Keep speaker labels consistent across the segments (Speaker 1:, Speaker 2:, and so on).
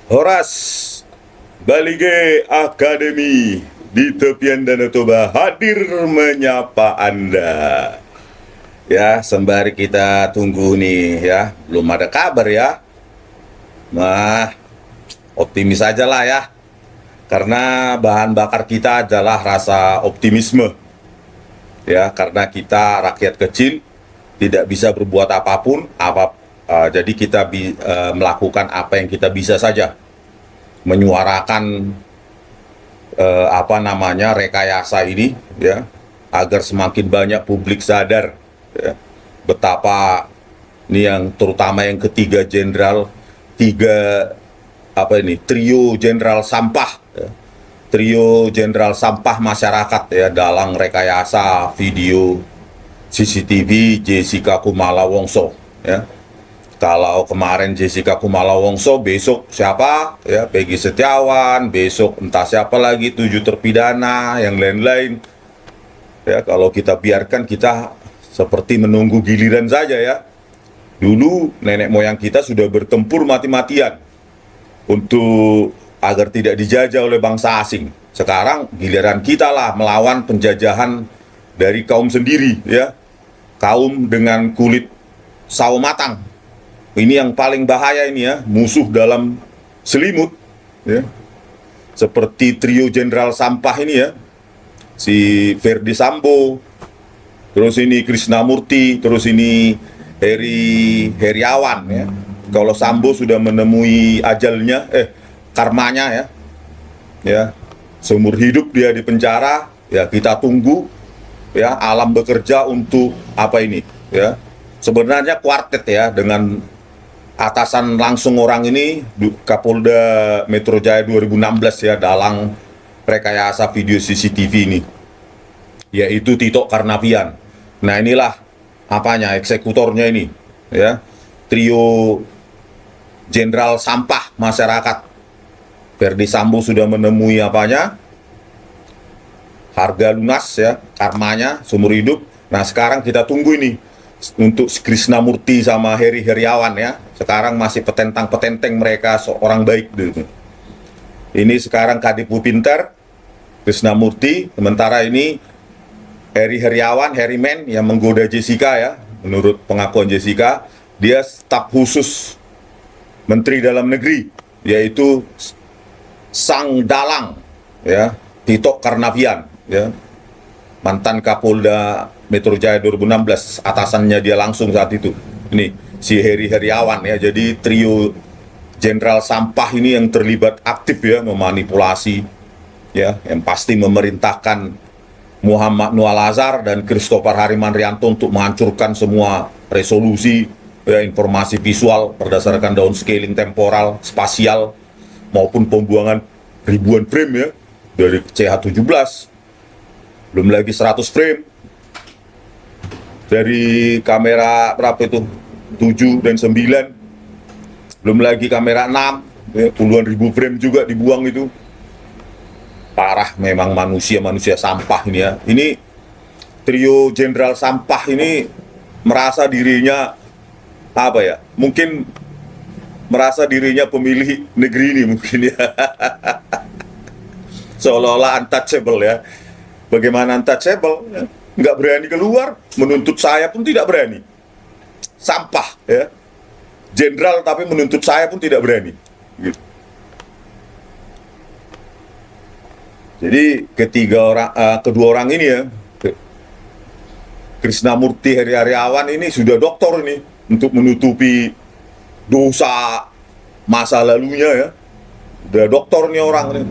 Speaker 1: Horas Balige Akademi di tepian Danau Toba hadir menyapa Anda. Ya, sembari kita tunggu nih ya, belum ada kabar ya. Nah, optimis aja lah ya. Karena bahan bakar kita adalah rasa optimisme. Ya, karena kita rakyat kecil tidak bisa berbuat apapun, jadi kita melakukan apa yang kita bisa saja, menyuarakan rekayasa ini ya, agar semakin banyak publik sadar ya, betapa ini yang terutama yang ketiga trio jenderal sampah ya, trio jenderal sampah masyarakat ya, dalang rekayasa video CCTV Jessica Kumala Wongso ya. Kalau kemarin Jessica Kumala Wongso, besok siapa? Ya, Peggy Setiawan, besok entah siapa lagi, 7 terpidana, yang lain-lain. Ya, kalau kita biarkan, kita seperti menunggu giliran saja ya. Dulu nenek moyang kita sudah bertempur mati-matian untuk agar tidak dijajah oleh bangsa asing. Sekarang giliran kita lah melawan penjajahan dari kaum sendiri ya. Kaum dengan kulit sawo matang. Ini yang paling bahaya ini ya, musuh dalam selimut ya. Seperti trio jenderal sampah ini ya, si Verdi Sambo, terus ini Krisnamurti, terus ini Heriawan ya. Kalau Sambo sudah menemui ajalnya, karmanya ya, ya, seumur hidup dia di penjara, ya kita tunggu ya, alam bekerja untuk apa ini ya. Sebenarnya kuartet ya, dengan atasan langsung orang ini Kapolda Metro Jaya 2016 ya, dalang rekayasa video CCTV ini, yaitu Tito Karnavian. Nah inilah eksekutornya ini ya, trio jenderal sampah masyarakat. Verdi Sambo sudah menemui harga lunas ya, karmanya seumur hidup. Nah sekarang kita tunggu ini untuk Krisnamurti sama Heriawan ya. Sekarang masih petentang-petenteng mereka seorang baik gitu. Ini sekarang Kadipu Pinter, Krisnamurti, sementara ini Heriawan, Herimen yang menggoda Jessica ya. Menurut pengakuan Jessica, dia staf khusus Menteri Dalam Negeri, yaitu sang dalang ya, Tito Karnavian ya, mantan Kapolda Metro Jaya 2016, atasannya dia langsung saat itu. Ini si Heriawan ya. Jadi trio jenderal sampah ini yang terlibat aktif ya, memanipulasi ya, yang pasti memerintahkan Muhammad Nual Azhar dan Christopher Harimanrianto untuk menghancurkan semua resolusi ya, informasi visual berdasarkan downscaling temporal, spasial, maupun pembuangan ribuan frame ya dari CH17, belum lagi 100 frame dari kamera berapa itu, 7 dan 9, belum lagi kamera 6 ya, puluhan ribu frame juga dibuang. Itu parah memang, manusia sampah ini ya. Ini trio jenderal sampah ini merasa dirinya mungkin merasa dirinya pemilih negeri ini mungkin ya. Seolah-olah untouchable ya. Bagaimana untouchable ya? Nggak berani keluar, menuntut saya pun tidak berani. Sampah ya, jenderal tapi menuntut saya pun tidak berani gitu. Jadi kedua orang ini ya, Krisnamurti, Heriawan ini sudah doktor ini untuk menutupi dosa masa lalunya ya. Udah doktor nih orang ini,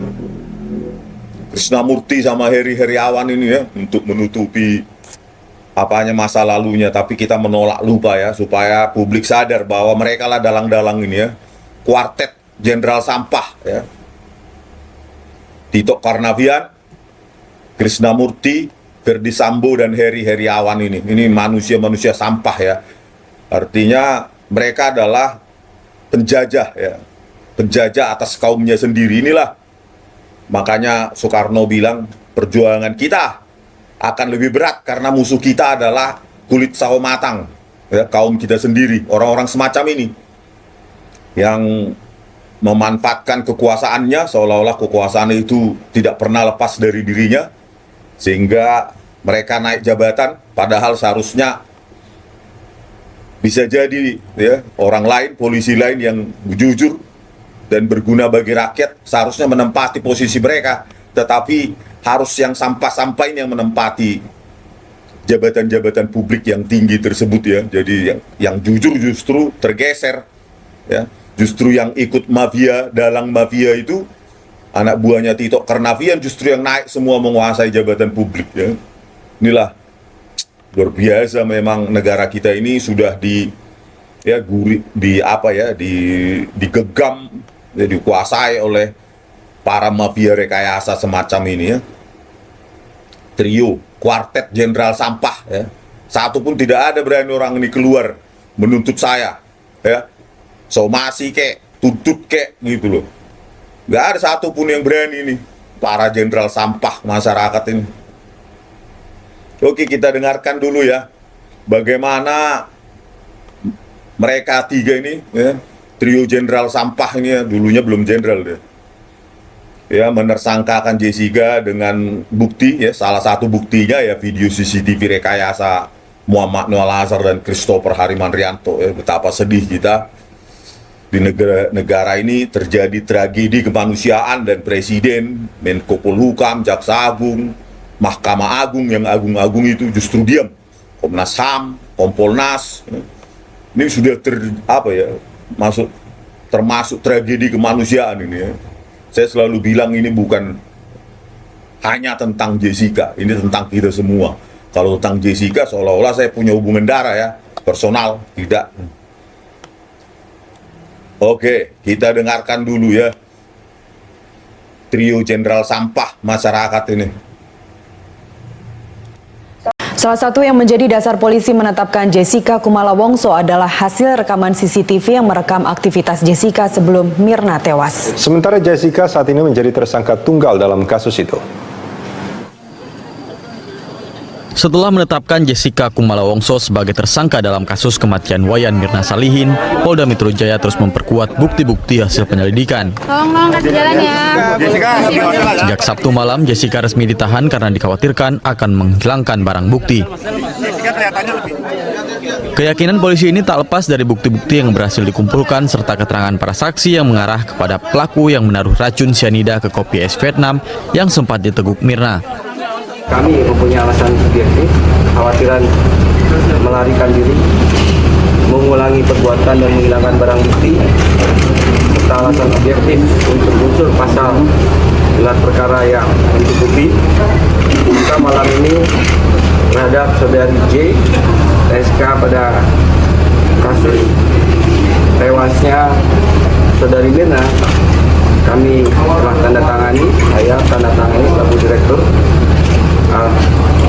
Speaker 1: Krisnamurti sama Heriawan ini ya, untuk menutupi masa lalunya. Tapi kita menolak lupa ya, supaya publik sadar bahwa mereka lah dalang-dalang ini ya, kuartet jenderal sampah ya. Tito Karnavian, Krisnamurti, Verdi Sambo, dan Heriawan ini manusia sampah ya. Artinya mereka adalah penjajah ya, penjajah atas kaumnya sendiri. Inilah makanya Soekarno bilang perjuangan kita akan lebih berat karena musuh kita adalah kulit sawo matang ya, kaum kita sendiri, orang-orang semacam ini yang memanfaatkan kekuasaannya seolah-olah kekuasaan itu tidak pernah lepas dari dirinya, sehingga mereka naik jabatan padahal seharusnya bisa jadi ya orang lain, polisi lain yang jujur dan berguna bagi rakyat seharusnya menempati posisi mereka, tetapi harus yang sampah-sampah ini yang menempati jabatan-jabatan publik yang tinggi tersebut ya. Jadi yang jujur justru tergeser ya. Justru yang ikut mafia, dalang mafia itu anak buahnya Tito Karnavian justru yang naik semua menguasai jabatan publik ya. Inilah luar biasa memang negara kita ini sudah digegam ya, dikuasai oleh para mafia rekayasa semacam ini ya. Trio, kuartet jenderal sampah ya. Satu pun tidak ada berani orang ini keluar menuntut saya ya. Somasi kek, tuntut kek gitu loh. Gak ada satu pun yang berani nih, para jenderal sampah masyarakat ini. Oke, kita dengarkan dulu ya bagaimana mereka tiga ini ya, trio jenderal sampah ini ya, dulunya belum jenderal deh. Ya, menersangkakan Jessica dengan bukti ya, salah satu buktinya ya video CCTV rekayasa Muhammad Noah Lazar dan Christopher Harimanrianto ya. Betapa sedih kita di negara ini terjadi tragedi kemanusiaan dan presiden, Menko Polhukam, Jaksa Agung, Mahkamah Agung yang agung-agung itu justru diam. Komnas HAM, Kompolnas, ini sudah termasuk tragedi kemanusiaan ini ya. Saya selalu bilang ini bukan hanya tentang Jessica, ini tentang kita semua. Kalau tentang Jessica seolah-olah saya punya hubungan darah ya, personal, tidak. Oke, kita dengarkan dulu ya trio jenderal sampah masyarakat ini.
Speaker 2: Salah satu yang menjadi dasar polisi menetapkan Jessica Kumala Wongso adalah hasil rekaman CCTV yang merekam aktivitas Jessica sebelum Mirna tewas.
Speaker 3: Sementara Jessica saat ini menjadi tersangka tunggal dalam kasus itu.
Speaker 4: Setelah menetapkan Jessica Kumala Wongso sebagai tersangka dalam kasus kematian Wayan Mirna Salihin, Polda Metro Jaya terus memperkuat bukti-bukti hasil penyelidikan.
Speaker 5: Tolong kasih jalan ya.
Speaker 4: Sejak Sabtu malam, Jessica resmi ditahan karena dikhawatirkan akan menghilangkan barang bukti. Keyakinan polisi ini tak lepas dari bukti-bukti yang berhasil dikumpulkan serta keterangan para saksi yang mengarah kepada pelaku yang menaruh racun cyanida ke kopi es Vietnam yang sempat diteguk Mirna.
Speaker 6: Kami mempunyai alasan subjektif, kekhawatiran melarikan diri, mengulangi perbuatan dan menghilangkan barang bukti, serta alasan objektif untuk unsur pasal gelar perkara yang mencukupi. Kita malam ini terhadap saudari J, SK pada kasus tewasnya saudari Mirna, kami telah tanda tangani selaku direktur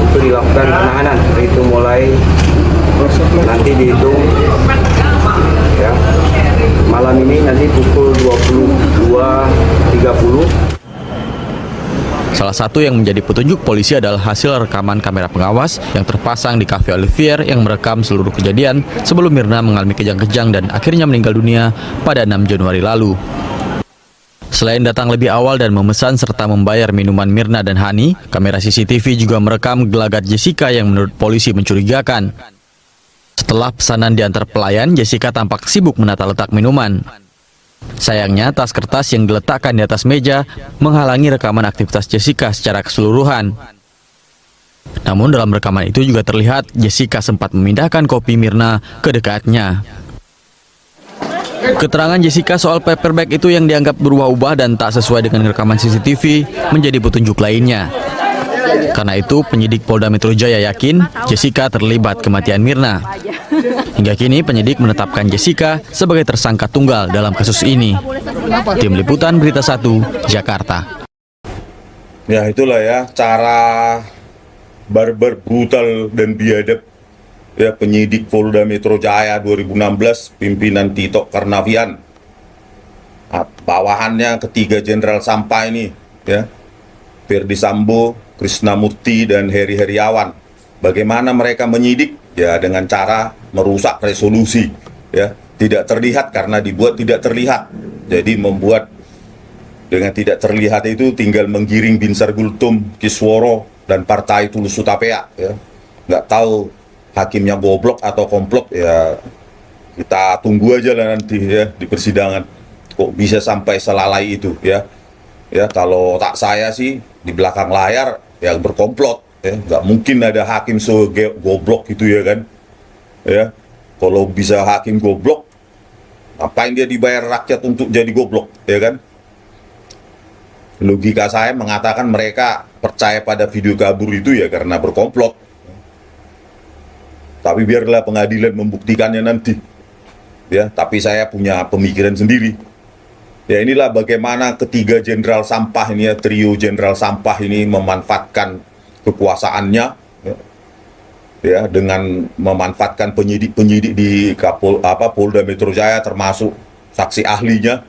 Speaker 6: untuk dilakukan penahanan, itu mulai nanti dihitung ya, malam ini nanti pukul 22.30.
Speaker 4: Salah satu yang menjadi petunjuk polisi adalah hasil rekaman kamera pengawas yang terpasang di Cafe Olivier yang merekam seluruh kejadian sebelum Mirna mengalami kejang-kejang dan akhirnya meninggal dunia pada 6 Januari lalu. Selain datang lebih awal dan memesan serta membayar minuman Mirna dan Hani, kamera CCTV juga merekam gelagat Jessica yang menurut polisi mencurigakan. Setelah pesanan diantar pelayan, Jessica tampak sibuk menata letak minuman. Sayangnya, tas kertas yang diletakkan di atas meja menghalangi rekaman aktivitas Jessica secara keseluruhan. Namun dalam rekaman itu juga terlihat Jessica sempat memindahkan kopi Mirna ke dekatnya. Keterangan Jessica soal paper bag itu yang dianggap berubah-ubah dan tak sesuai dengan rekaman CCTV menjadi petunjuk lainnya. Karena itu, penyidik Polda Metro Jaya yakin Jessica terlibat kematian Mirna. Hingga kini, penyidik menetapkan Jessica sebagai tersangka tunggal dalam kasus ini. Tim Liputan Berita 1, Jakarta.
Speaker 1: Ya, itulah ya cara barbar, brutal, dan biadab ya penyidik Polda Metro Jaya 2016 pimpinan Tito Karnavian. Bawahannya ketiga jenderal sampah ini ya, Ferdi Sambo, Krisnamurti, dan Heri Heriawan. Bagaimana mereka menyidik? Ya dengan cara merusak resolusi ya, tidak terlihat karena dibuat tidak terlihat Jadi membuat dengan tidak terlihat itu tinggal menggiring Binsar Gultom, Kisworo, dan Partai Tulus Utapea. Ya. Nggak tahu hakimnya goblok atau komplot, ya kita tunggu aja lah nanti ya di persidangan. Kok bisa sampai selalai itu ya? Ya kalau tak saya sih di belakang layar ya berkomplot. Ya. Nggak mungkin ada hakim goblok gitu ya kan? Ya kalau bisa hakim goblok, ngapain dia dibayar rakyat untuk jadi goblok, ya kan? Logika saya mengatakan mereka percaya pada video kabur itu ya karena berkomplot. Tapi biarlah pengadilan membuktikannya nanti. Ya, tapi saya punya pemikiran sendiri. Ya inilah bagaimana ketiga jenderal sampah ini ya, trio jenderal sampah ini memanfaatkan kekuasaannya ya dengan memanfaatkan penyidik-penyidik di Polda Metro Jaya termasuk saksi ahlinya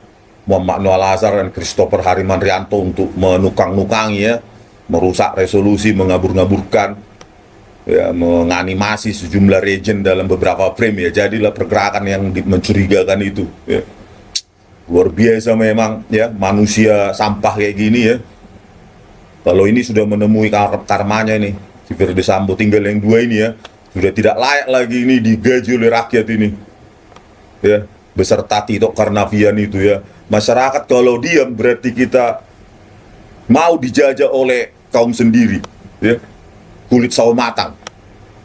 Speaker 1: Muhammad Noel Azhar dan Christopher Harimanrianto untuk menukang-nukangi ya, merusak resolusi, mengabur-ngaburkan ya, menganimasi sejumlah region dalam beberapa frame ya, jadilah pergerakan yang mencurigakan itu ya. Luar biasa memang ya manusia sampah kayak gini ya. Kalau ini sudah menemui karmanya nih, si Verdi Sambo tinggal yang dua ini ya, sudah tidak layak lagi ini digaji oleh rakyat ini ya, beserta Tito Karnavian itu ya. Masyarakat kalau diam berarti kita mau dijajah oleh kaum sendiri ya, kulit sawo matang.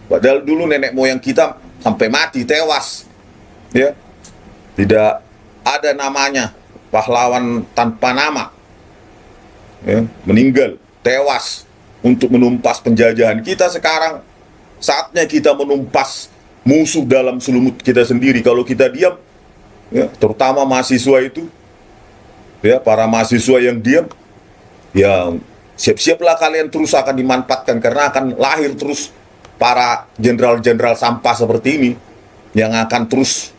Speaker 1: Padahal dulu nenek moyang kita sampai mati, tewas ya, tidak ada namanya pahlawan tanpa nama ya, meninggal, tewas untuk menumpas penjajahan. Kita sekarang saatnya kita menumpas musuh dalam selimut kita sendiri. Kalau kita diam ya, terutama mahasiswa itu ya, para mahasiswa yang diam ya, siap-siaplah kalian terus akan dimanfaatkan karena akan lahir terus para jenderal-jenderal sampah seperti ini yang akan terus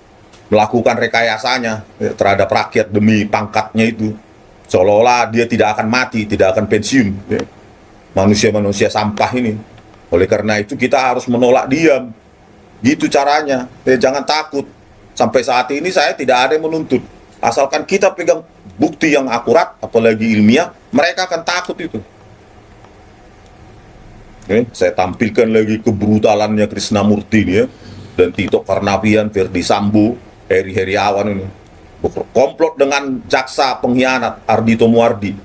Speaker 1: melakukan rekayasanya ya, terhadap rakyat demi pangkatnya itu, seolah-olah dia tidak akan mati, tidak akan pensiun ya. Manusia-manusia sampah ini. Oleh karena itu kita harus menolak diam, gitu caranya ya, jangan takut. Sampai saat ini saya tidak ada yang menuntut, asalkan kita pegang bukti yang akurat apalagi ilmiah, mereka akan takut itu. Saya tampilkan lagi kebrutalannya Krisnamurti ini ya, dan Tito Karnavian, Verdi Sambo, Heri Heriawan ini berkomplot dengan jaksa pengkhianat Ardhito Muardi,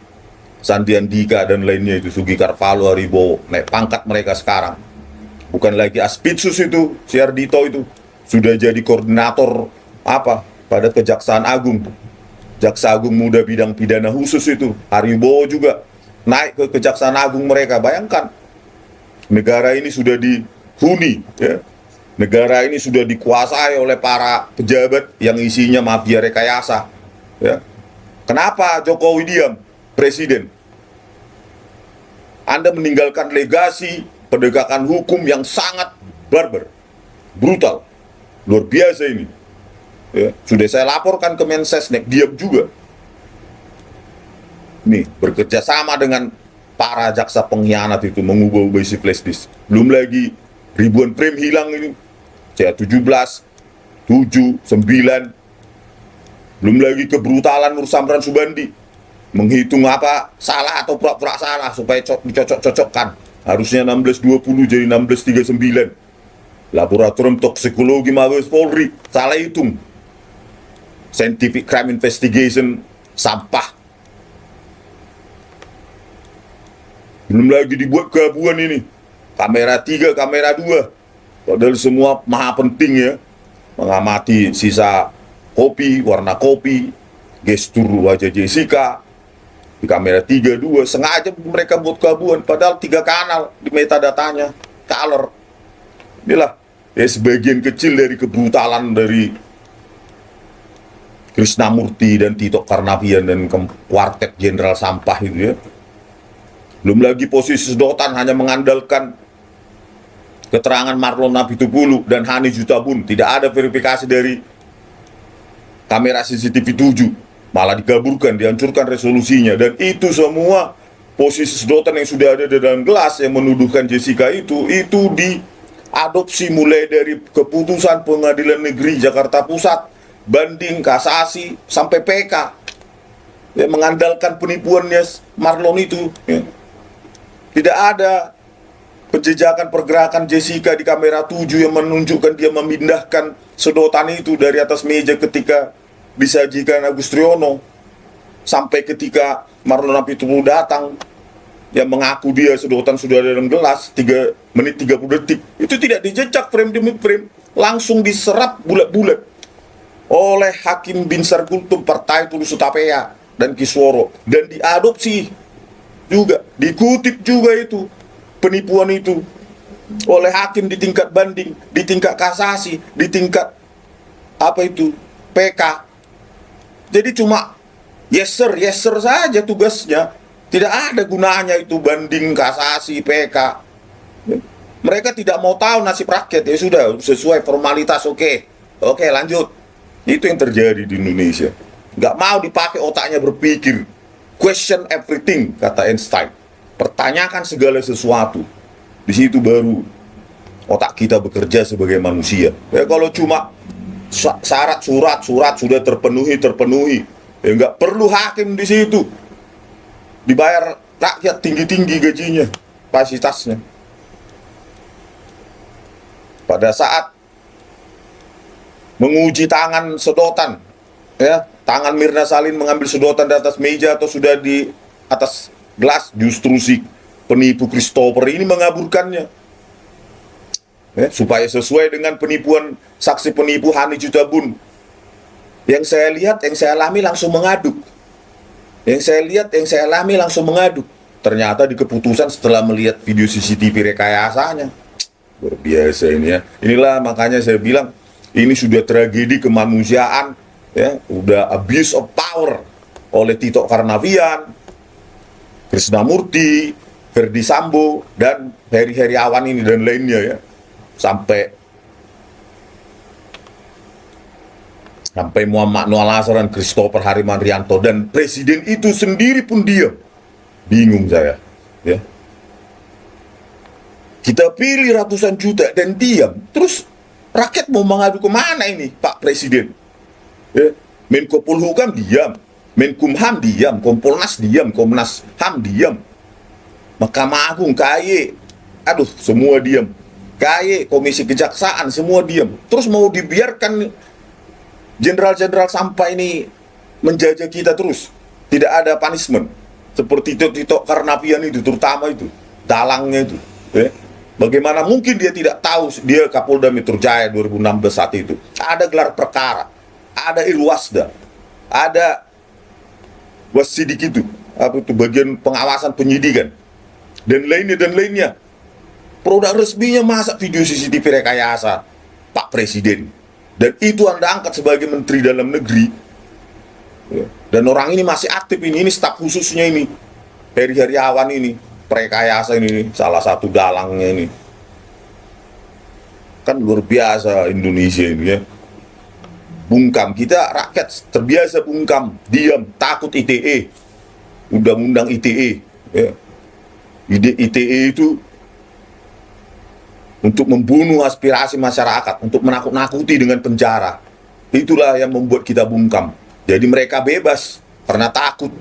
Speaker 1: Sandi Andika dan lainnya itu, Sugi Carvalho, Haribowo. Naik pangkat mereka sekarang. Bukan lagi Aspitsus itu, si Ardhito itu sudah jadi koordinator pada Kejaksaan Agung, Jaksa Agung Muda Bidang Pidana Khusus itu. Haribowo juga naik ke Kejaksaan Agung mereka. Bayangkan, negara ini sudah dihuni ya. Negara ini sudah dikuasai oleh para pejabat yang isinya mafia rekayasa ya. Kenapa Jokowi diam, Presiden? Anda meninggalkan legasi penegakan hukum yang sangat barbar, brutal, luar biasa ini ya. Sudah saya laporkan ke Mensesnek, diam juga. Nih, bekerja sama dengan para jaksa pengkhianat itu mengubah-ubah isi flash disk. Belum lagi ribuan frame hilang ini, C17, 7, 9. Belum lagi kebrutalan Nur Samran Subandi menghitung salah atau pura-pura salah supaya dicocok-cocokkan. Harusnya 1620 jadi 1639. Laboratorium Toksikologi Mabes Polri salah hitung. Scientific Crime Investigation sampah. Belum lagi dibuat gabungan ini, kamera 3, kamera 2. Padahal semua maha penting ya, mengamati sisa kopi, warna kopi, gestur wajah Jessica di kamera 3, 2. Sengaja mereka buat gabungan, padahal 3 kanal di metadatanya, color. Inilah ya sebagian kecil dari kebrutalan dari Krisnamurti dan Tito Karnavian dan kuartet jenderal sampah itu ya. Belum lagi posisi sedotan hanya mengandalkan keterangan Marlon Nabitupulu dan Hani Jutabun, tidak ada verifikasi dari kamera CCTV 7, malah dikaburkan, dihancurkan resolusinya. Dan itu semua posisi sedotan yang sudah ada di dalam gelas yang menuduhkan Jessica itu diadopsi mulai dari keputusan Pengadilan Negeri Jakarta Pusat banding, kasasi, sampai PK. Ya, mengandalkan penipuannya Marlon itu. Ya. Tidak ada penjejakan pergerakan Jessica di kamera 7 yang menunjukkan dia memindahkan sedotan itu dari atas meja ketika disajikan Agus Triono, sampai ketika Marlon Apitupulu datang yang mengaku dia sedotan sudah ada dalam gelas 3 menit 30 detik. Itu tidak dijejak frame demi frame, langsung diserap bulat-bulat oleh Hakim Binsar Kultum Partai Tulus Utapea dan Kisworo, dan diadopsi juga, dikutip juga itu penipuan itu oleh hakim di tingkat banding, di tingkat kasasi, di tingkat PK. Jadi cuma yes sir saja tugasnya. Tidak ada gunanya itu banding, kasasi, PK. Mereka tidak mau tahu nasib rakyat. Ya sudah, sesuai formalitas, oke, lanjut. Itu yang terjadi di Indonesia. Nggak mau dipakai otaknya berpikir. Question everything, kata Einstein. Pertanyakan segala sesuatu. Di situ baru otak kita bekerja sebagai manusia. Ya kalau cuma syarat surat sudah terpenuhi, ya nggak perlu hakim di situ. Dibayar rakyat tinggi-tinggi gajinya, kapasitasnya. Pada saat menguji tangan sedotan, ya, tangan Mirna Salihin mengambil sedotan di atas meja atau sudah di atas gelas, justru si penipu Christopher ini mengaburkannya, ya, supaya sesuai dengan penipuan saksi penipu Hani Jutabun. Yang saya lihat, yang saya alami langsung mengaduk. Ternyata di keputusan setelah melihat video CCTV rekayasanya, luar biasa ini ya. Inilah makanya saya bilang ini sudah tragedi kemanusiaan, ya, udah abuse of power oleh Tito Karnavian, Krisnamurti, Ferdi Sambo, dan Heri Heriawan ini dan lainnya ya. Sampai Muhammad Noah Lasar dan Christopher Harimandrianto, dan presiden itu sendiri pun diam. Bingung saya, ya. Kita pilih ratusan juta dan diam. Terus rakyat mau mengadu kemana ini, Pak Presiden? Ya. Menko Polhukam diam, Menkumham diam, Kompolnas diam, Komnas HAM diam, Mahkamah Agung, KAY, semua diam. KAY, Komisi Kejaksaan, semua diam. Terus mau dibiarkan jenderal-jenderal sampai ini menjajah kita terus, tidak ada punishment seperti Tito Karnavian itu, terutama itu dalangnya itu, ya. Bagaimana mungkin dia tidak tahu dia Kapolda Metro Jaya 2016 saat itu ada gelar perkara, ada Irwasda, ada Wasidik itu bagian pengawasan penyidikan dan lainnya. Produk resminya masa video CCTV rekayasa Pak Presiden, dan itu Anda angkat sebagai Menteri Dalam Negeri, ya. Dan orang ini masih aktif ini staf khususnya ini Heri Heriawan ini, rekayasa ini salah satu dalangnya ini. Kan luar biasa Indonesia ini ya. Bungkam, kita rakyat terbiasa bungkam, diam, takut ITE, undang-undang ITE, ya. ITE itu untuk membunuh aspirasi masyarakat, untuk menakut-nakuti dengan penjara. Itulah yang membuat kita bungkam. Jadi mereka bebas karena takut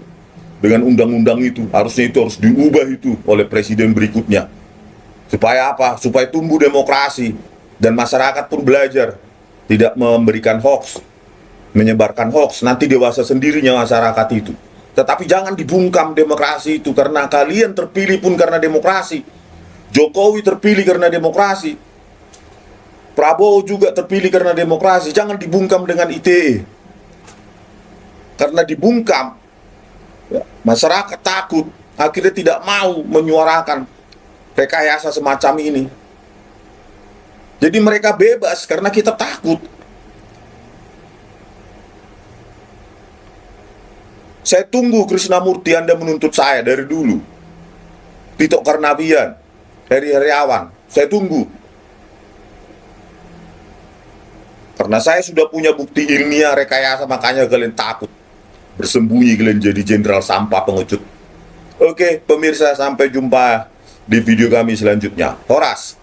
Speaker 1: dengan undang-undang itu. Harusnya itu harus diubah itu oleh presiden berikutnya. Supaya apa? Supaya tumbuh demokrasi dan masyarakat pun belajar tidak memberikan hoax, menyebarkan hoax. Nanti dewasa sendirinya masyarakat itu. Tetapi jangan dibungkam demokrasi itu, karena kalian terpilih pun karena demokrasi. Jokowi terpilih karena demokrasi. Prabowo juga terpilih karena demokrasi. Jangan dibungkam dengan ITE. Karena dibungkam, ya, masyarakat takut, akhirnya tidak mau menyuarakan rekayasa semacam ini. Jadi mereka bebas karena kita takut. Saya tunggu Krisnamurti Anda menuntut saya dari dulu. Tito Karnavian, Heri Heriawan, saya tunggu. Karena saya sudah punya bukti ilmiah rekayasa, makanya kalian takut. Bersembunyi kalian jadi jenderal sampah pengecut. Oke, pemirsa, sampai jumpa di video kami selanjutnya. Horas.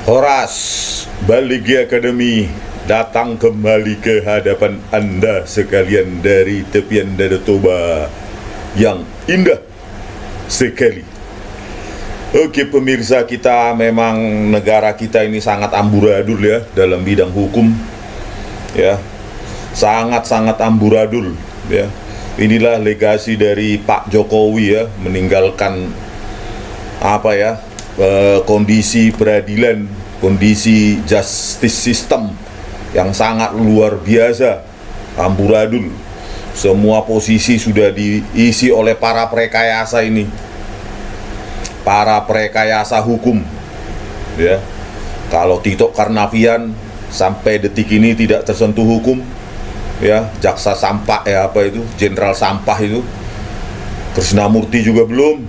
Speaker 1: Horas Baligi Academy datang kembali ke hadapan Anda sekalian dari tepian Danau Toba yang indah sekali. Oke pemirsa, kita memang negara kita ini sangat amburadul ya dalam bidang hukum ya, sangat-sangat amburadul ya. Inilah legasi dari Pak Jokowi ya, meninggalkan kondisi peradilan, kondisi justice system yang sangat luar biasa, amburadul. Semua posisi sudah diisi oleh para prekayasa ini, para prekayasa hukum ya. Kalau Tito Karnavian sampai detik ini tidak tersentuh hukum ya, jaksa sampah jenderal sampah itu, Krisnamurti juga belum,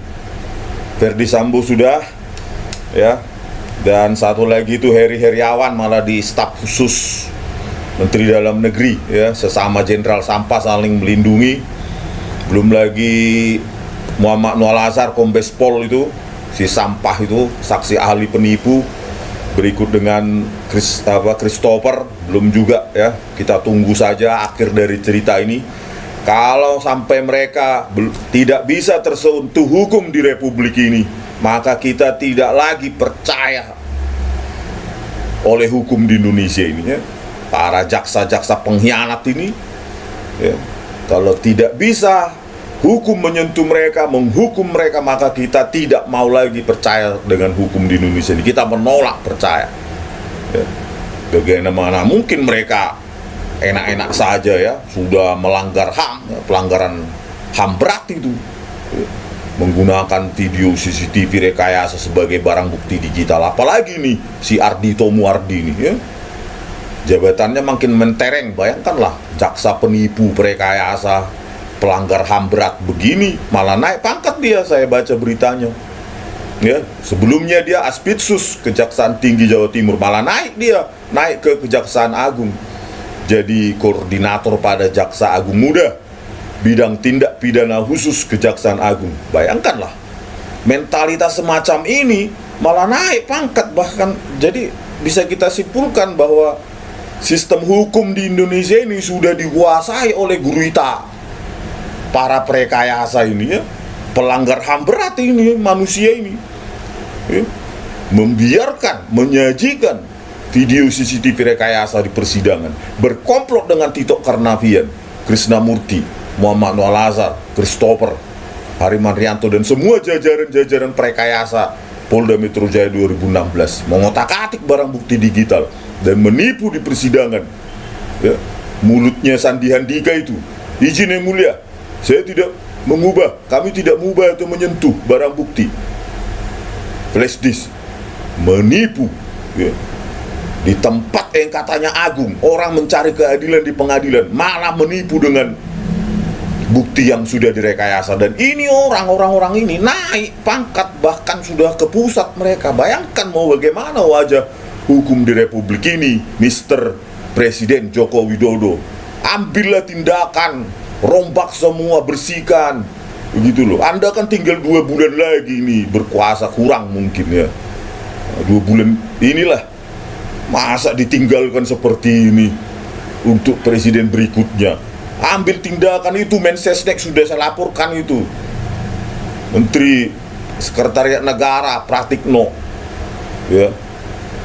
Speaker 1: Verdi Sambo sudah ya, dan satu lagi itu Heri Heriawan malah di staf khusus Menteri Dalam Negeri ya, sesama jenderal sampah saling melindungi. Belum lagi Muhammad Noel Azhar Kombes Pol itu, si sampah itu, saksi ahli penipu. Berikut dengan Christopher, belum juga ya, kita tunggu saja akhir dari cerita ini. Kalau sampai mereka tidak bisa tersentuh hukum di Republik ini, maka kita tidak lagi percaya oleh hukum di Indonesia ini ya. Para jaksa-jaksa pengkhianat ini ya, kalau tidak bisa hukum menyentuh mereka, menghukum mereka, maka kita tidak mau lagi percaya dengan hukum di Indonesia ini. Kita menolak percaya ya. Bagaimana mungkin mereka enak-enak saja ya, sudah melanggar HAM ya, pelanggaran HAM berat itu ya, menggunakan video CCTV rekayasa sebagai barang bukti digital. Apalagi nih si Ardhito Muardi ini ya, jabatannya makin mentereng. Bayangkanlah, jaksa penipu perekayasa pelanggar HAM berat begini malah naik pangkat dia. Saya baca beritanya ya, sebelumnya dia Aspitsus Kejaksaan Tinggi Jawa Timur, malah naik ke Kejaksaan Agung jadi koordinator pada Jaksa Agung Muda bidang tindak pidana khusus Kejaksaan Agung. Bayangkanlah, mentalitas semacam ini malah naik pangkat bahkan. Jadi bisa kita simpulkan bahwa sistem hukum di Indonesia ini sudah dikuasai oleh gurita para prekayasa ini ya, pelanggar HAM berat ini, manusia ini ya, membiarkan, menyajikan video CCTV rekayasa di persidangan, berkomplot dengan Tito Karnavian, Krisnamurti, Muhammad Noel Azhar, Christopher, Hariman Rianto, dan semua jajaran-jajaran prekayasa Polda Metro Jaya 2016 mengotak-atik barang bukti digital dan menipu di persidangan ya. Mulutnya Sandi Handika itu, izin yang mulia, saya tidak mengubah, kami tidak mengubah atau menyentuh barang bukti. Flash disk, menipu ya. Di tempat yang katanya agung, orang mencari keadilan di pengadilan, malah menipu dengan bukti yang sudah direkayasa. Dan ini orang-orang ini naik pangkat, bahkan sudah ke pusat mereka. Bayangkan mau bagaimana wajah hukum di Republik ini, Mr. Presiden Joko Widodo. Ambillah tindakan, rombak semua, bersihkan, begitu loh. Anda kan tinggal 2 bulan lagi nih berkuasa, kurang mungkin ya, 2 bulan inilah. Masa ditinggalkan seperti ini untuk presiden berikutnya? Ambil tindakan itu. Mensesnek sudah saya laporkan itu, Menteri Sekretariat Negara Pratikno ya,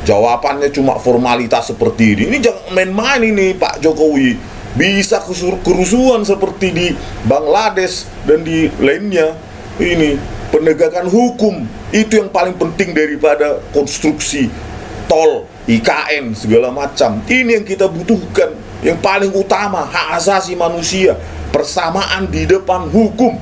Speaker 1: jawabannya cuma formalitas seperti ini. Ini jangan main-main ini Pak Jokowi. Bisa kerusuhan seperti di Bangladesh dan di lainnya. Ini penegakan hukum itu yang paling penting daripada konstruksi tol, IKN, segala macam. Ini yang kita butuhkan, yang paling utama, hak asasi manusia, persamaan di depan hukum.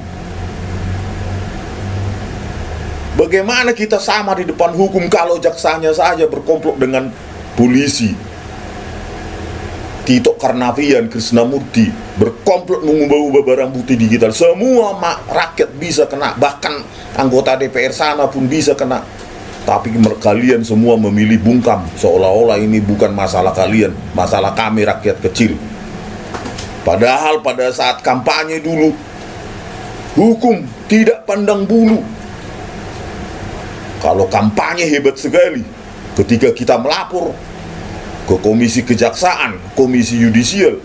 Speaker 1: Bagaimana kita sama di depan hukum kalau jaksanya saja berkomplot dengan polisi? Tito Karnavian, Krisnamurti berkomplot mengubah-ubah barang bukti digital. Semua rakyat bisa kena, bahkan anggota DPR sana pun bisa kena. Tapi kalian semua memilih bungkam, seolah-olah ini bukan masalah kalian, masalah kami rakyat kecil. Padahal pada saat kampanye dulu, hukum tidak pandang bulu. Kalau kampanye hebat sekali, Ketika kita melapor ke Komisi Kejaksaan, Komisi Yudisial,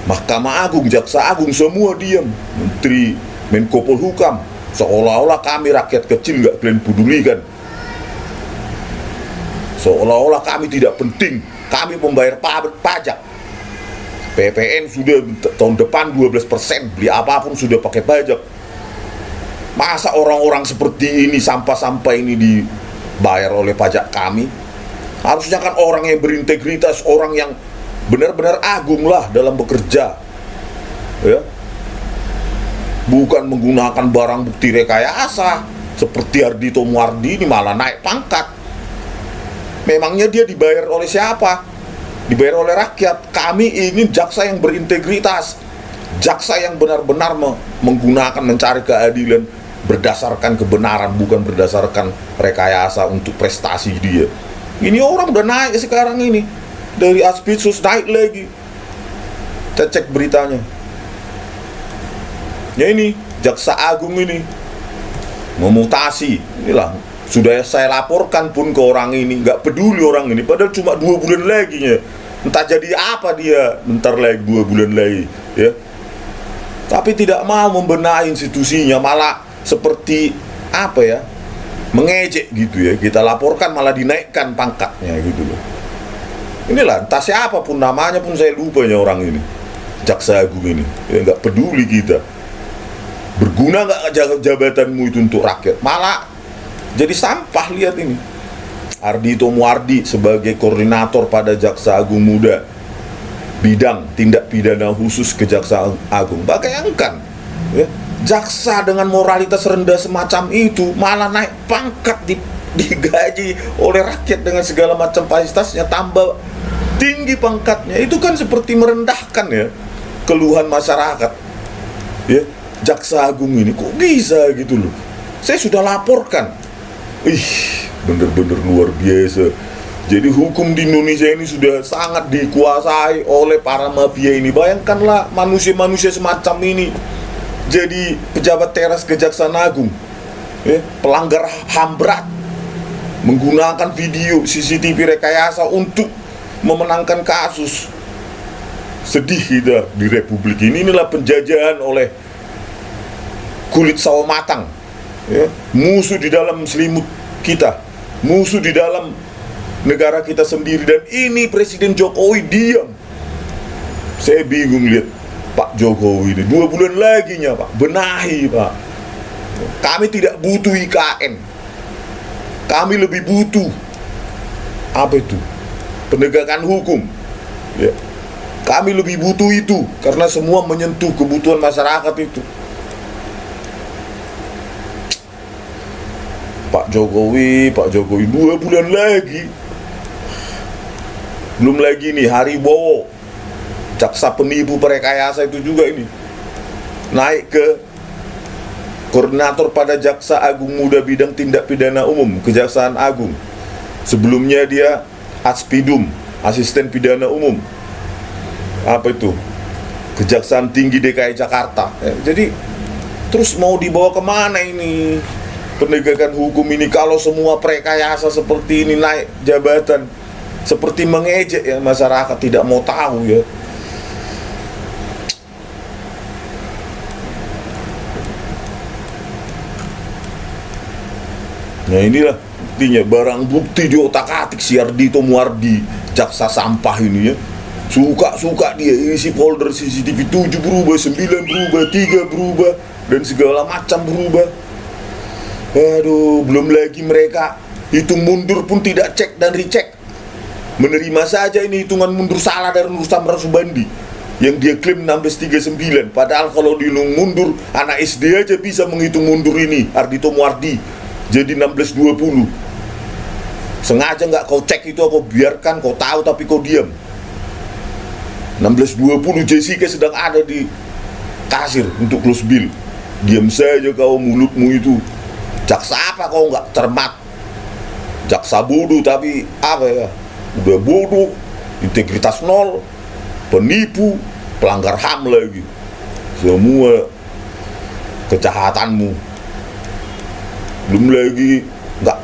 Speaker 1: Mahkamah Agung, Jaksa Agung, semua diam. Menteri Menko Polhukam, seolah-olah kami rakyat kecil nggak kalian pedulikan. Seolah-olah kami tidak penting, kami pembayar pajak. PPN sudah tahun depan 12%, beli apapun sudah pakai pajak. Masa orang-orang seperti ini, sampah-sampah ini dibayar oleh pajak kami? Harusnya kan orang yang berintegritas, orang yang benar-benar agung lah dalam bekerja, ya. Bukan menggunakan barang bukti rekayasa seperti Ardhito Muardi ini malah naik pangkat. Memangnya dia dibayar oleh siapa? Dibayar oleh rakyat. Kami ingin jaksa yang berintegritas, jaksa yang benar-benar menggunakan mencari keadilan berdasarkan kebenaran, bukan berdasarkan rekayasa untuk prestasi dia. Ini orang udah naik sekarang ini, dari Aspitsus naik lagi. Kita cek beritanya. Ya ini, Jaksa Agung ini memutasi. Inilah, sudah saya laporkan pun ke orang ini, nggak peduli orang ini. Padahal cuma 2 bulan lagi ya. Entah jadi apa dia, bentar lagi 2 bulan lagi, ya. Tapi tidak mau membenahi institusinya, malah seperti apa ya, mengejek gitu ya. Kita laporkan malah dinaikkan pangkatnya gitu loh. Inilah, entah siapapun namanya pun saya lupa ya orang ini, Jaksa Agung ini, ya nggak peduli kita. Berguna nggak jabatanmu itu untuk rakyat? Malah jadi sampah. Lihat ini, Ardhito Muardi sebagai koordinator pada Jaksa Agung Muda, bidang tindak pidana khusus Kejaksaan Agung. Bayangkan, ya, jaksa dengan moralitas rendah semacam itu malah naik pangkat, digaji oleh rakyat dengan segala macam fasilitasnya, tambah tinggi pangkatnya. Itu kan seperti merendahkan ya keluhan masyarakat, ya. Jaksa Agung ini kok bisa gitu loh. Saya sudah laporkan. Bener-bener luar biasa. Jadi hukum di Indonesia ini sudah sangat dikuasai oleh para mafia ini. Bayangkanlah manusia-manusia semacam ini jadi pejabat teras Kejaksaan Agung, ya, pelanggar HAM berat, menggunakan video CCTV rekayasa untuk memenangkan kasus. Sedih kita di Republik ini. Inilah penjajahan oleh kulit sawo matang, ya. Musuh di dalam selimut kita, musuh di dalam negara kita sendiri. Dan ini Presiden Jokowi diam. Saya bingung lihat Pak Jokowi ini. 2 bulan lagi nya Pak, benahi Pak. Kami tidak butuh IKN, kami lebih butuh apa itu, penegakan hukum, ya. Kami lebih butuh itu karena semua menyentuh kebutuhan masyarakat itu. Pak Jokowi 2 bulan lagi. Belum lagi nih Haribowo, jaksa penipu perekayasa itu juga ini naik ke koordinator pada Jaksa Agung Muda bidang tindak pidana umum Kejaksaan Agung. Sebelumnya dia Aspidum, asisten pidana umum apa itu, Kejaksaan Tinggi DKI Jakarta, ya. Jadi terus mau dibawa kemana ini penegakan hukum ini kalau semua prekayasa seperti ini naik jabatan? Seperti mengejek ya, masyarakat tidak mau tahu ya. Nah inilah buktinya, barang bukti di otak-atik si Ardhito Muardi, jaksa sampah ini ya. Suka-suka dia isi folder CCTV 7 berubah, 9 berubah, 3 berubah, dan segala macam berubah. Aduh, belum lagi mereka hitung mundur pun tidak cek dan recheck. Menerima saja ini hitungan mundur salah dari Nur Samran Subandi yang dia klaim 1639. Padahal kalau dihitung mundur, anak SD aja bisa menghitung mundur ini, Ardhito Muardi, jadi 1620. Sengaja nggak kau cek itu, kau biarkan, kau tahu tapi kau diam. 1620 Jessica sedang ada di kasir untuk close bill. Diam saja kau, mulutmu itu. Jaksa apa kau nggak cermat? Jaksa bodoh tapi apa ya? Udah bodoh, integritas nol, penipu, pelanggar HAM lagi. Semua kejahatanmu. Belum lagi nggak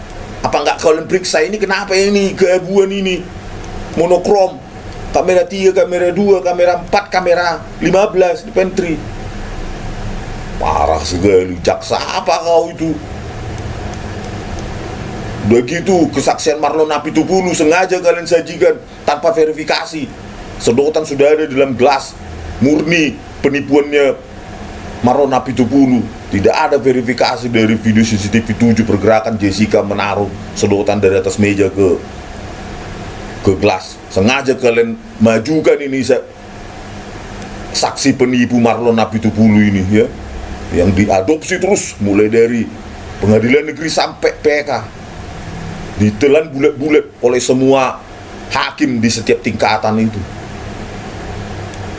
Speaker 1: Apa nggak kalian periksa ini kenapa ini keabuan ini? Monokrom, kamera 3, kamera 2, kamera 4, kamera 15 di pantry. Parah sekali, jaksa apa kau itu? Begitu kesaksian Marlon Napitupulu sengaja kalian sajikan tanpa verifikasi. Sedotan sudah ada dalam gelas, murni penipuannya Marlon Napitupulu. Tidak ada verifikasi dari video CCTV 7 pergerakan Jessica menaruh sedotan dari atas meja ke gelas. Sengaja kalian majukan ini saksi penipu Marlon Napitupulu ini ya, yang diadopsi terus mulai dari pengadilan negeri sampai PK, ditelan bulat-bulat oleh semua hakim di setiap tingkatan itu.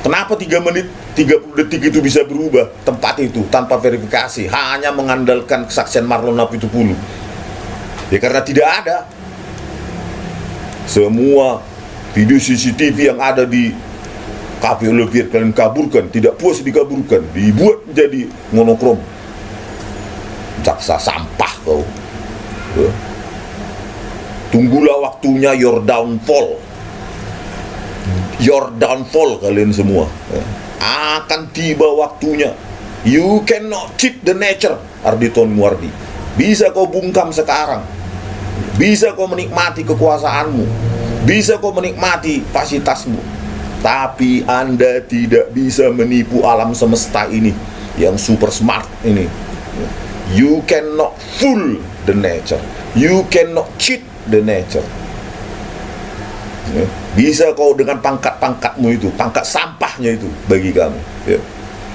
Speaker 1: Kenapa 3 menit 30 detik itu bisa berubah tempat itu tanpa verifikasi, hanya mengandalkan kesaksian Marlon Napitupulu? Ya karena tidak ada. Semua video CCTV yang ada di Cafe Olivier kalian kaburkan, tidak puas dikaburkan, dibuat menjadi monokrom. Jaksa sampah kau. Ya. Tunggulah waktunya your downfall. Your downfall kalian semua ya. Akan tiba waktunya. You cannot cheat the nature, Ardhito Muardi. Bisa kau bungkam sekarang, bisa kau menikmati kekuasaanmu, bisa kau menikmati fasilitasmu, tapi Anda tidak bisa menipu alam semesta ini yang super smart ini. You cannot fool the nature, you cannot cheat the nature. Ya. Bisa kau dengan pangkat-pangkatmu itu, pangkat sampahnya itu bagi kami ya.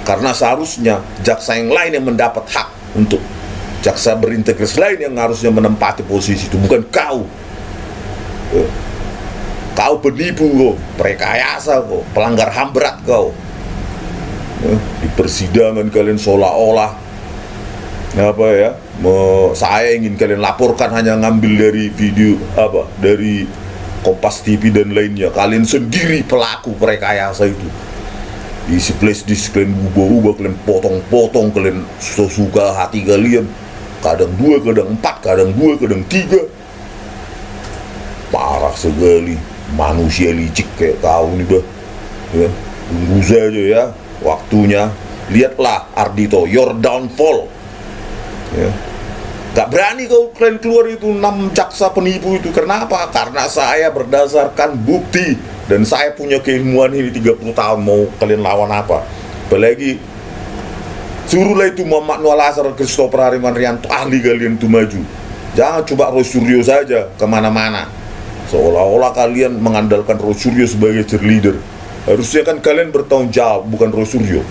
Speaker 1: Karena seharusnya jaksa yang lain yang mendapat hak untuk jaksa berintegritas lain yang harusnya menempati posisi itu, bukan kau ya. Kau penipu kau, perekayasa kau, pelanggar HAM berat kau ya. Di persidangan kalian seolah-olah apa ya, saya ingin kalian laporkan hanya ngambil dari video apa, dari Kompas TV dan lainnya. Kalian sendiri pelaku perekayasa itu. Isi flash disk kalian ubah-ubah, kalian potong-potong, kalian sesuka hati kalian. Kadang 2, kadang 4, kadang 2, kadang 3. Parah sekali. Manusia licik kayak kau ini bah. Ya, tunggu saja ya waktunya. Lihatlah Ardhito, your downfall. Ya. Gak berani kalian keluar itu 6 jaksa penipu itu. Kenapa? Karena saya berdasarkan bukti. Dan saya punya keilmuan ini 30 tahun. Mau kalian lawan apa? Apalagi suruhlah itu Muhammad Nual Azhar, Christopher Harimanrianto, ahli kalian itu maju. Jangan coba Rosuryo saja kemana-mana, seolah-olah kalian mengandalkan Rosuryo sebagai cheerleader. Harusnya kan kalian bertanggung jawab, bukan Rosuryo.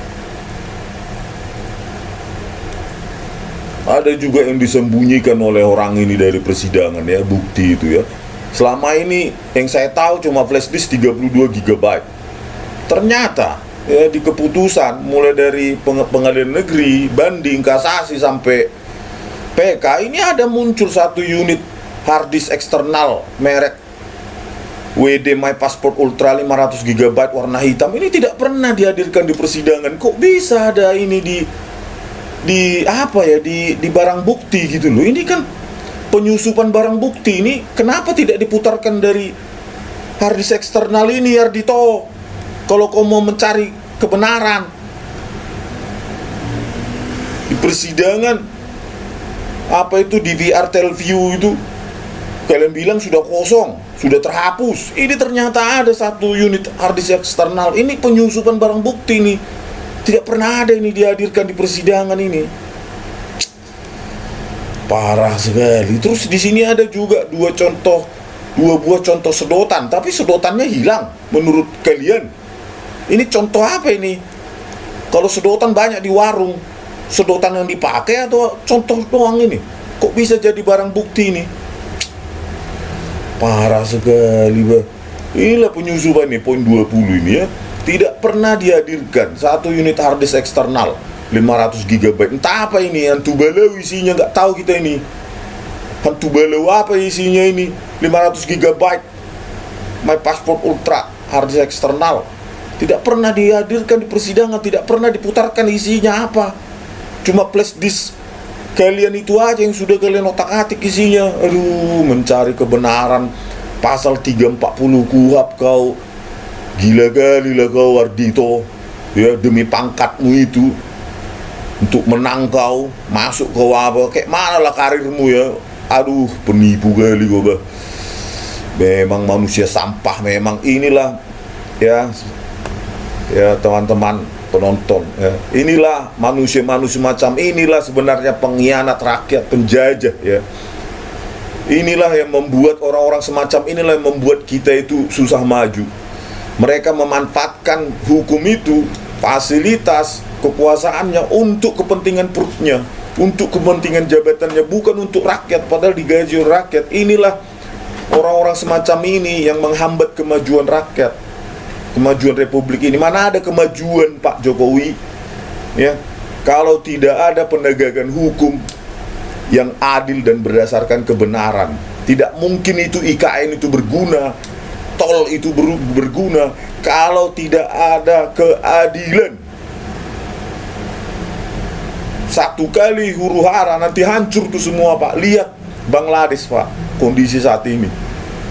Speaker 1: Ada juga yang disembunyikan oleh orang ini dari persidangan ya, bukti itu ya. Selama ini yang saya tahu cuma flash disk 32 GB. Ternyata ya di keputusan mulai dari pengadilan negeri, banding, kasasi sampai PK ini ada muncul 1 unit hard disk eksternal merek WD My Passport Ultra 500 GB warna hitam. Ini tidak pernah dihadirkan di persidangan. Kok bisa ada ini di apa ya, di barang bukti gitu loh. Ini kan penyusupan barang bukti. Ini kenapa tidak diputarkan dari harddisk eksternal ini, Ardhito? Kalau kau mau mencari kebenaran di persidangan, apa itu DVR Telview itu kalian bilang sudah kosong, sudah terhapus. Ini ternyata ada 1 unit harddisk eksternal. Ini penyusupan barang bukti nih. Tidak pernah ada ini dihadirkan di persidangan ini. Parah sekali. Terus di sini ada juga 2 buah contoh sedotan, tapi sedotannya hilang. Menurut kalian, ini contoh apa ini? Kalau sedotan banyak di warung, sedotan yang dipakai atau contoh doang ini? Kok bisa jadi barang bukti ini? Parah sekali, bah. Inilah penyusupan nih, poin 20 ini ya. Tidak pernah dihadirkan 1 unit harddisk eksternal 500 GB. Entah apa ini, hantu balau isinya, nggak tahu kita ini. Hantu balau apa isinya ini? 500 GB My Passport Ultra harddisk eksternal. Tidak pernah dihadirkan di persidangan, tidak pernah diputarkan isinya apa. Cuma flash disk Kalian itu aja yang sudah kalian otak-atik isinya. Aduh, mencari kebenaran. Pasal 340 KUHP kau. Gila kali lah kau, Ardhito. Ya, demi pangkatmu itu. Untuk menang kau, masuk kau apa. Kayak mana lah karirmu ya. Aduh, penipu kali kau, bah. Memang manusia sampah, memang inilah ya teman-teman penonton ya. Inilah manusia-manusia macam inilah sebenarnya pengkhianat rakyat, penjajah ya. Inilah yang membuat orang-orang semacam inilah yang membuat kita itu susah maju. Mereka memanfaatkan hukum itu, fasilitas kekuasaannya untuk kepentingan perutnya, untuk kepentingan jabatannya, bukan untuk rakyat, padahal digaji oleh rakyat. Inilah orang-orang semacam ini yang menghambat kemajuan rakyat, kemajuan republik ini. Mana ada kemajuan Pak Jokowi ya kalau tidak ada penegakan hukum yang adil dan berdasarkan kebenaran. Tidak mungkin itu IKN itu berguna, tol itu berguna kalau tidak ada keadilan. Satu kali huru hara nanti hancur tuh semua Pak. Lihat Bangladesh Pak, kondisi saat ini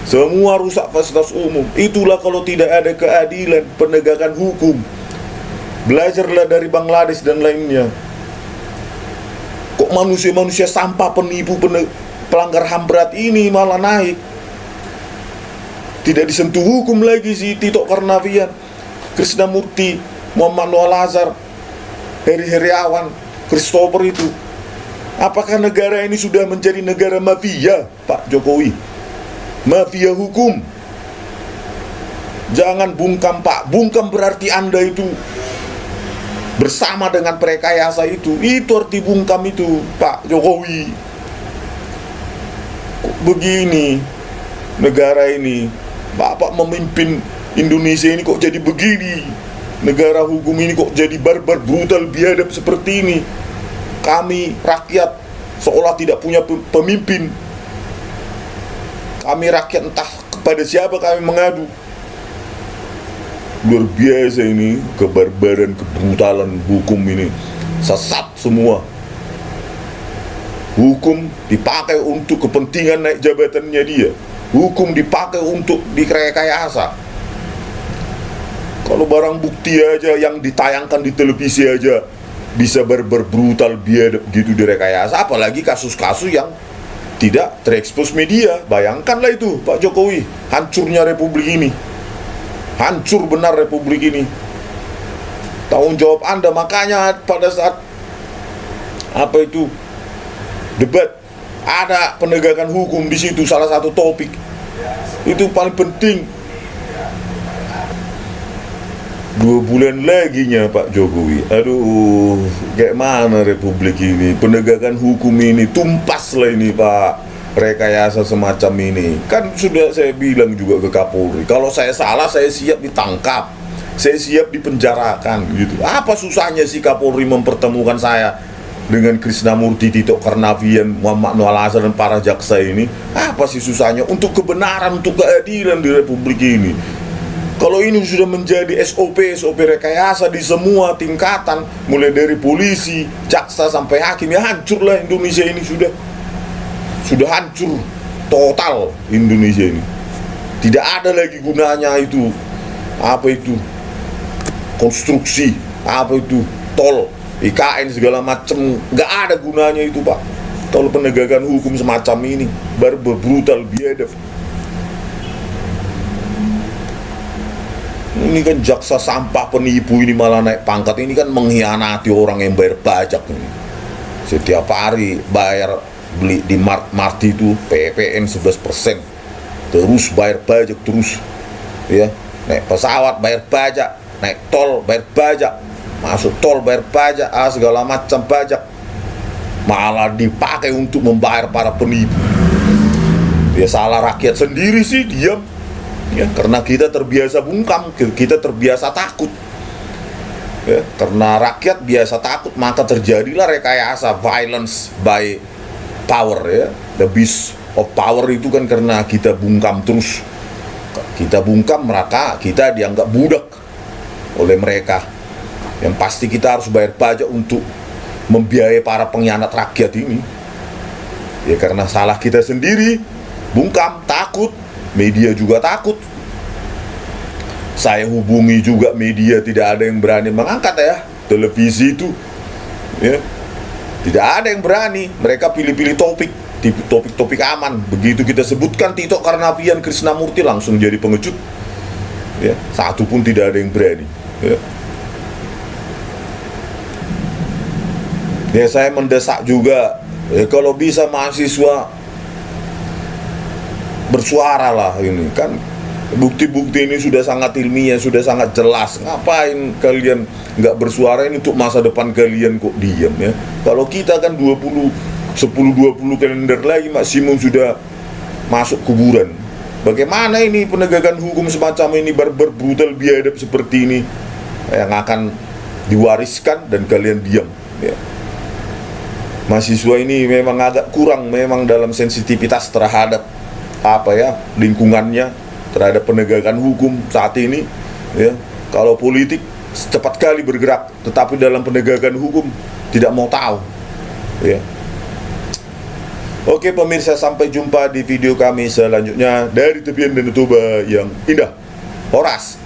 Speaker 1: semua rusak fasilitas umum. Itulah kalau tidak ada keadilan, penegakan hukum. Belajarlah dari Bangladesh dan lainnya. Kok manusia-manusia sampah, penipu, pelanggar HAM berat ini malah naik. Tidak disentuh hukum lagi si Tito Karnavian, Krisnamurti, Muhammad Noah Lazar, Heri Heriawan, Christopher itu. Apakah negara ini sudah menjadi negara mafia, Pak Jokowi? Mafia hukum. Jangan bungkam Pak. Bungkam berarti Anda itu bersama dengan perekayasa itu. Itu arti bungkam itu Pak Jokowi. Kok begini negara ini? Bapak memimpin Indonesia ini kok jadi begini? Negara hukum ini kok jadi barbar, brutal, biadab seperti ini? Kami rakyat seolah tidak punya pemimpin. Kami rakyat entah kepada siapa kami mengadu. Luar biasa ini kebarbaran, kebrutalan hukum ini. Sesat semua. Hukum dipakai untuk kepentingan naik jabatannya dia. Hukum dipakai untuk direkayasa. Kalau barang bukti aja yang ditayangkan di televisi aja bisa barbar, brutal, biadab gitu direkayasa, apalagi kasus-kasus yang tidak terekspos media. Bayangkanlah itu Pak Jokowi, hancurnya republik ini. Hancur benar republik ini. Tanggung jawab Anda. Makanya pada saat debat, ada penegakan hukum di situ, salah satu topik. Itu paling penting. 2 bulan laginya Pak Jokowi. Aduh, kayak mana republik ini? Penegakan hukum ini tumpas lah ini Pak. Rekayasa semacam ini. Kan sudah saya bilang juga ke Kapolri, kalau saya salah saya siap ditangkap, saya siap dipenjarakan gitu. Apa susahnya sih Kapolri mempertemukan saya dengan Krisnamurti, Tito Karnavian, Muhammad Noah Lazar dan para jaksa ini? Apa sih susahnya untuk kebenaran, untuk keadilan di republik ini? Kalau ini sudah menjadi SOP rekayasa di semua tingkatan, mulai dari polisi, jaksa sampai hakim, ya hancurlah Indonesia ini sudah hancur total Indonesia ini. Tidak ada lagi gunanya itu. Apa itu? Konstruksi, apa itu? Tol, IKN segala macam, nggak ada gunanya itu Pak. Kalau penegakan hukum semacam ini, barbar, brutal, biadab. Ini kan jaksa sampah, penipu ini malah naik pangkat. Ini kan mengkhianati orang yang bayar pajak ini. Setiap hari bayar, beli di Mart itu PPN 11%. Terus bayar pajak terus. Ya, naik pesawat bayar pajak, naik tol bayar pajak, masuk tol bayar pajak, segala macam pajak. Malah dipakai untuk membayar para penipu. Ya salah rakyat sendiri sih, diam. Ya, karena kita terbiasa bungkam, kita terbiasa takut. Ya, karena rakyat biasa takut, maka terjadilah rekayasa, violence by power ya. The beast of power itu kan karena kita bungkam terus. Kita bungkam, maka kita dianggap budak oleh mereka. Yang pasti kita harus bayar pajak untuk membiayai para pengkhianat rakyat ini? Ya karena salah kita sendiri, bungkam, takut, media juga takut. Saya hubungi juga media, tidak ada yang berani mengangkat ya. Televisi itu ya, tidak ada yang berani. Mereka pilih-pilih topik aman. Begitu kita sebutkan Tito Karnavian Krisnamurti, langsung jadi pengecut ya, satu pun tidak ada yang berani ya. Ya saya mendesak juga ya, kalau bisa mahasiswa bersuara lah, ini kan bukti-bukti ini sudah sangat ilmiah, sudah sangat jelas. Ngapain kalian nggak bersuara? Ini untuk masa depan kalian kok diam ya. Kalau kita kan 10-20 kalender lagi maksimum sudah masuk kuburan. Bagaimana ini penegakan hukum semacam ini, barbar, brutal, biadab seperti ini yang akan diwariskan dan kalian diam ya. Mahasiswa ini memang agak kurang memang dalam sensitivitas terhadap apa ya, lingkungannya, terhadap penegakan hukum saat ini ya. Kalau politik cepat kali bergerak, tetapi dalam penegakan hukum tidak mau tahu ya. Oke pemirsa, sampai jumpa di video kami selanjutnya dari tepian Danau Toba yang indah, Horas.